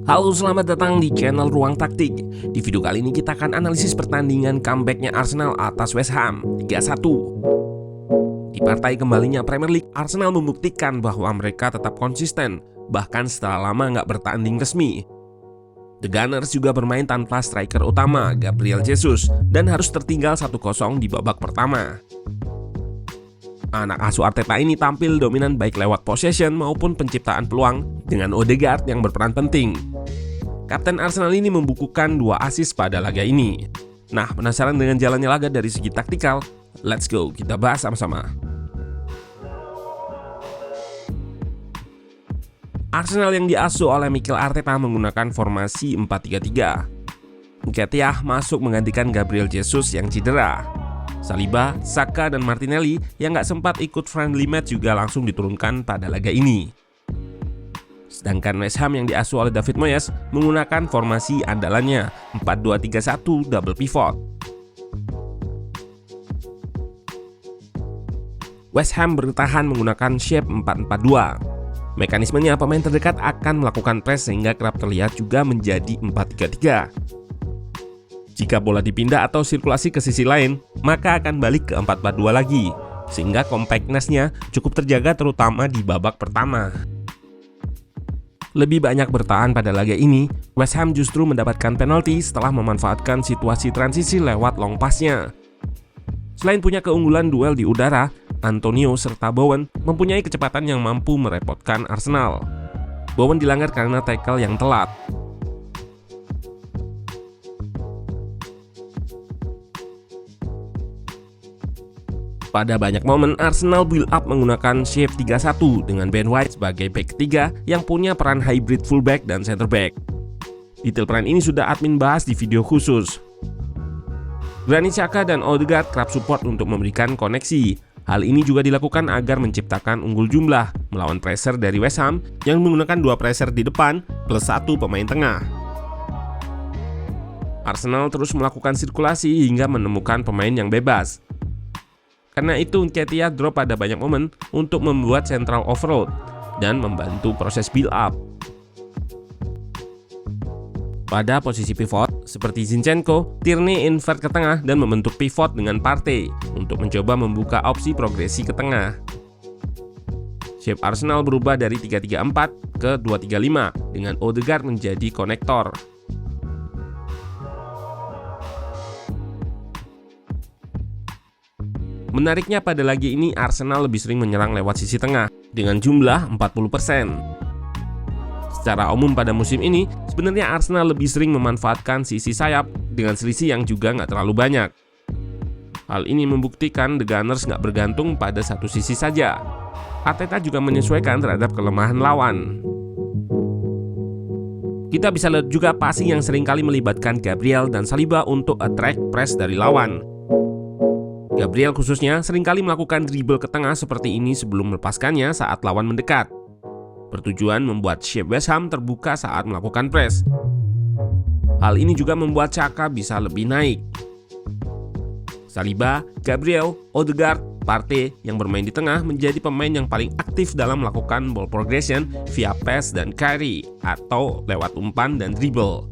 Halo, selamat datang di channel Ruang Taktik. Di video kali ini kita akan analisis pertandingan comebacknya Arsenal atas West Ham 3-1. Di partai kembalinya Premier League, Arsenal membuktikan bahwa mereka tetap konsisten, bahkan setelah lama nggak bertanding resmi. The Gunners juga bermain tanpa striker utama, Gabriel Jesus, dan harus tertinggal 1-0 di babak pertama. Anak asuh Arteta ini tampil dominan baik lewat possession maupun penciptaan peluang dengan Odegaard yang berperan penting. Kapten Arsenal ini membukukan 2 assist pada laga ini. Nah, penasaran dengan jalannya laga dari segi taktikal? Let's go, kita bahas sama-sama. Arsenal yang diasuh oleh Mikel Arteta menggunakan formasi 4-3-3. Nketiah masuk menggantikan Gabriel Jesus yang cedera. Saliba, Saka, dan Martinelli yang nggak sempat ikut friendly match juga langsung diturunkan pada laga ini. Sedangkan West Ham yang diasuh oleh David Moyes menggunakan formasi andalannya 4-2-3-1 double pivot. West Ham bertahan menggunakan shape 4-4-2. Mekanismenya pemain terdekat akan melakukan press sehingga kerap terlihat juga menjadi 4-3-3. Jika bola dipindah atau sirkulasi ke sisi lain, maka akan balik ke 4-4-2 lagi, sehingga compactness-nya cukup terjaga terutama di babak pertama. Lebih banyak bertahan pada laga ini, West Ham justru mendapatkan penalti setelah memanfaatkan situasi transisi lewat long pass-nya. Selain punya keunggulan duel di udara, Antonio serta Bowen mempunyai kecepatan yang mampu merepotkan Arsenal. Bowen dilanggar karena tackle yang telat. Pada banyak momen, Arsenal build up menggunakan shape 3-1 dengan Ben White sebagai back ketiga yang punya peran hybrid fullback dan center back. Detail peran ini sudah admin bahas di video khusus. Granit Xhaka dan Odegaard kerap support untuk memberikan koneksi. Hal ini juga dilakukan agar menciptakan unggul jumlah melawan pressure dari West Ham yang menggunakan 2 pressure di depan plus 1 pemain tengah. Arsenal terus melakukan sirkulasi hingga menemukan pemain yang bebas. Karena itu Nketiah drop pada banyak momen untuk membuat central overload dan membantu proses build up. Pada posisi pivot, seperti Zinchenko, Tierney invert ke tengah dan membentuk pivot dengan Partey untuk mencoba membuka opsi progresi ke tengah. Shape Arsenal berubah dari 3-3-4 ke 2-3-5 dengan Odegaard menjadi konektor. Menariknya pada laga ini Arsenal lebih sering menyerang lewat sisi tengah dengan jumlah 40%. Secara umum pada musim ini, sebenarnya Arsenal lebih sering memanfaatkan sisi sayap dengan selisih yang juga nggak terlalu banyak. Hal ini membuktikan The Gunners nggak bergantung pada satu sisi saja. Arteta juga menyesuaikan terhadap kelemahan lawan. Kita bisa lihat juga passing yang seringkali melibatkan Gabriel dan Saliba untuk attract press dari lawan. Gabriel khususnya seringkali melakukan dribble ke tengah seperti ini sebelum melepaskannya saat lawan mendekat. Bertujuan membuat shape West Ham terbuka saat melakukan press. Hal ini juga membuat Xhaka bisa lebih naik. Saliba, Gabriel, Odegaard, Partey yang bermain di tengah menjadi pemain yang paling aktif dalam melakukan ball progression via pass dan carry atau lewat umpan dan dribble.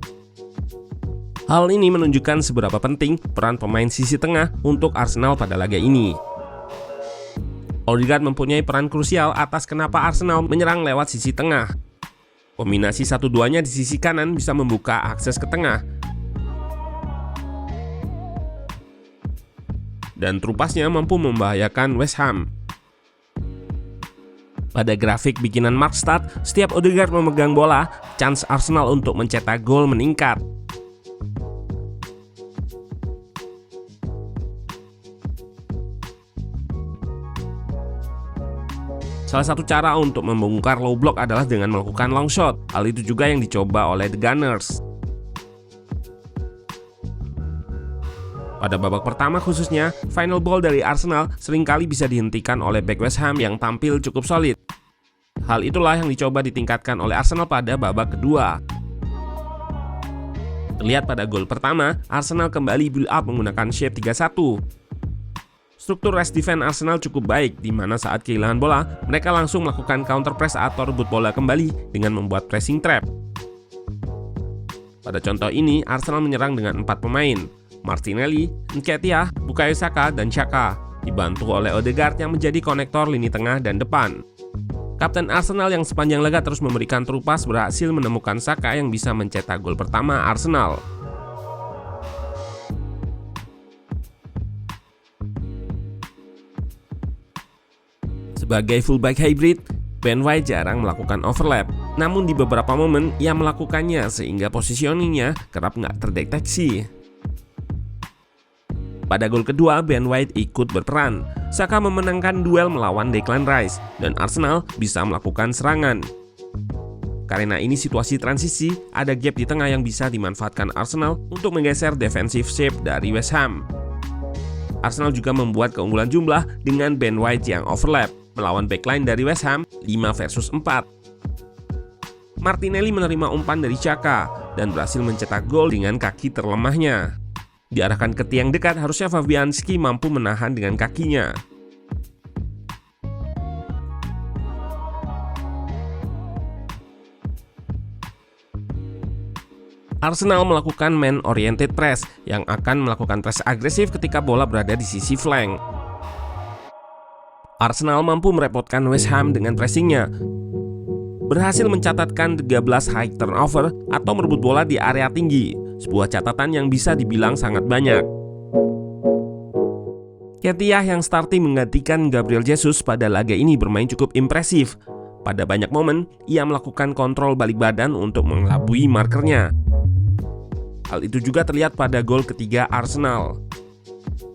Hal ini menunjukkan seberapa penting peran pemain sisi tengah untuk Arsenal pada laga ini. Odegaard mempunyai peran krusial atas kenapa Arsenal menyerang lewat sisi tengah. Kombinasi 1-2-nya di sisi kanan bisa membuka akses ke tengah. Dan trupasnya mampu membahayakan West Ham. Pada grafik bikinan Markstad, setiap Odegaard memegang bola, chance Arsenal untuk mencetak gol meningkat. Salah satu cara untuk membongkar low block adalah dengan melakukan long shot. Hal itu juga yang dicoba oleh The Gunners. Pada babak pertama khususnya, final ball dari Arsenal seringkali bisa dihentikan oleh back West Ham yang tampil cukup solid. Hal itulah yang dicoba ditingkatkan oleh Arsenal pada babak kedua. Terlihat pada gol pertama, Arsenal kembali build up menggunakan shape 3-1. Struktur rest defense Arsenal cukup baik, di mana saat kehilangan bola, mereka langsung melakukan counter press atau rebut bola kembali dengan membuat pressing trap. Pada contoh ini, Arsenal menyerang dengan 4 pemain, Martinelli, Nketiah, Bukayo Saka, dan Xhaka, dibantu oleh Odegaard yang menjadi konektor lini tengah dan depan. Kapten Arsenal yang sepanjang laga terus memberikan trupas berhasil menemukan Saka yang bisa mencetak gol pertama Arsenal. Sebagai fullback hybrid, Ben White jarang melakukan overlap. Namun di beberapa momen ia melakukannya sehingga positioningnya kerap nggak terdeteksi. Pada gol kedua, Ben White ikut berperan. Saka memenangkan duel melawan Declan Rice dan Arsenal bisa melakukan serangan. Karena ini situasi transisi, ada gap di tengah yang bisa dimanfaatkan Arsenal untuk menggeser defensive shape dari West Ham. Arsenal juga membuat keunggulan jumlah dengan Ben White yang overlap melawan backline dari West Ham 5 versus 4. Martinelli menerima umpan dari Xhaka dan berhasil mencetak gol dengan kaki terlemahnya. Diarahkan ke tiang dekat, harusnya Fabianski mampu menahan dengan kakinya. Arsenal melakukan man-oriented press yang akan melakukan press agresif ketika bola berada di sisi flank. Arsenal mampu merepotkan West Ham dengan pressingnya, berhasil mencatatkan 13 high turnover atau merebut bola di area tinggi, sebuah catatan yang bisa dibilang sangat banyak. Nketiah yang starting menggantikan Gabriel Jesus pada laga ini bermain cukup impresif. Pada banyak momen, ia melakukan kontrol balik badan untuk mengelabui markernya. Hal itu juga terlihat pada gol ketiga Arsenal.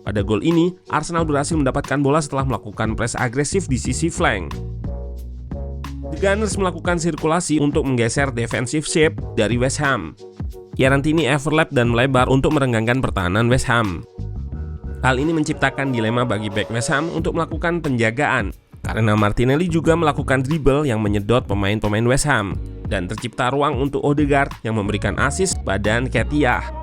Pada gol ini, Arsenal berhasil mendapatkan bola setelah melakukan press agresif di sisi flank. The Gunners melakukan sirkulasi untuk menggeser defensive shape dari West Ham. Chiarantini overlap dan melebar untuk merenggangkan pertahanan West Ham. Hal ini menciptakan dilema bagi bek West Ham untuk melakukan penjagaan, karena Martinelli juga melakukan dribble yang menyedot pemain-pemain West Ham, dan tercipta ruang untuk Odegaard yang memberikan assist pada Nketiah.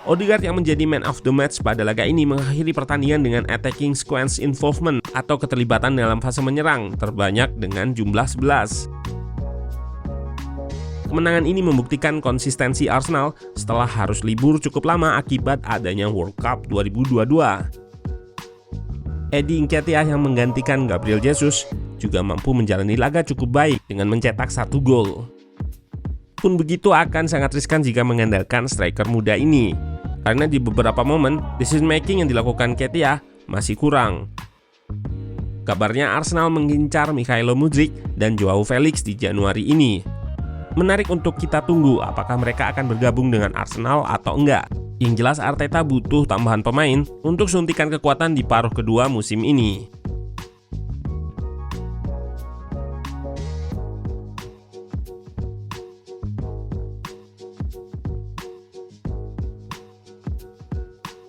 Odegaard yang menjadi man of the match pada laga ini mengakhiri pertandingan dengan attacking sequence involvement atau keterlibatan dalam fase menyerang terbanyak dengan jumlah 11. Kemenangan ini membuktikan konsistensi Arsenal setelah harus libur cukup lama akibat adanya World Cup 2022. Eddie Nketiah yang menggantikan Gabriel Jesus juga mampu menjalani laga cukup baik dengan mencetak 1 gol. Pun begitu akan sangat riskan jika mengandalkan striker muda ini, karena di beberapa momen decision making yang dilakukan Nketiah masih kurang. Kabarnya Arsenal mengincar Mykhailo Mudryk dan Joao Felix di Januari ini. Menarik untuk kita tunggu apakah mereka akan bergabung dengan Arsenal atau enggak. Yang jelas Arteta butuh tambahan pemain untuk suntikan kekuatan di paruh kedua musim ini.